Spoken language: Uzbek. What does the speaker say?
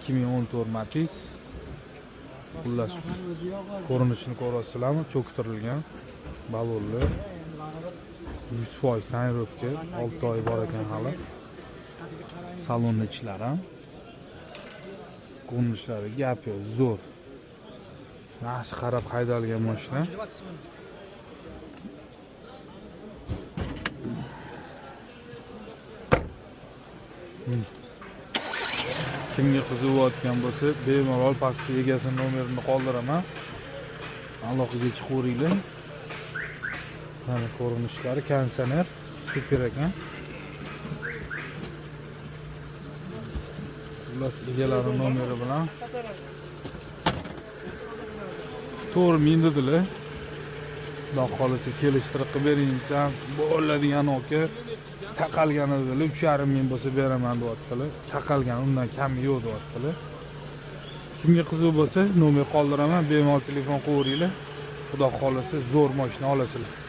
2014 Matiz. Xullas ko'rinishini ko'rasizlarmi? Cho'ktirilgan balonli 100% sunroofga 6 oy bor ekan hali. Salonni ichlari ham ko'rinishlari gap yo'q, zo'r. Yaxshi qarab haydalgan mashina. Kimga qiziqayotgan bo'lsa, bemalol pastga egasini nomerini qoldiraman. Aloqaga chiqaveringlar. Mana ko'rinishlari konditsioner super ekan. Xullas egalari nomeri bilan to'g'ri mindilar. Xudo xolisa kelishtirib qilib bering desam, bo'ladigan oka taqalgan edilar, 3,5 ming bo'lsa beraman deyaptilar. Taqalgan, undan kami yo'q deyaptilar. Kimga qiziq bo'lsa, nomer qoldiraman, bemalol telefon qilaveringlar. Xudo xolisa zo'r mashina olasizlar.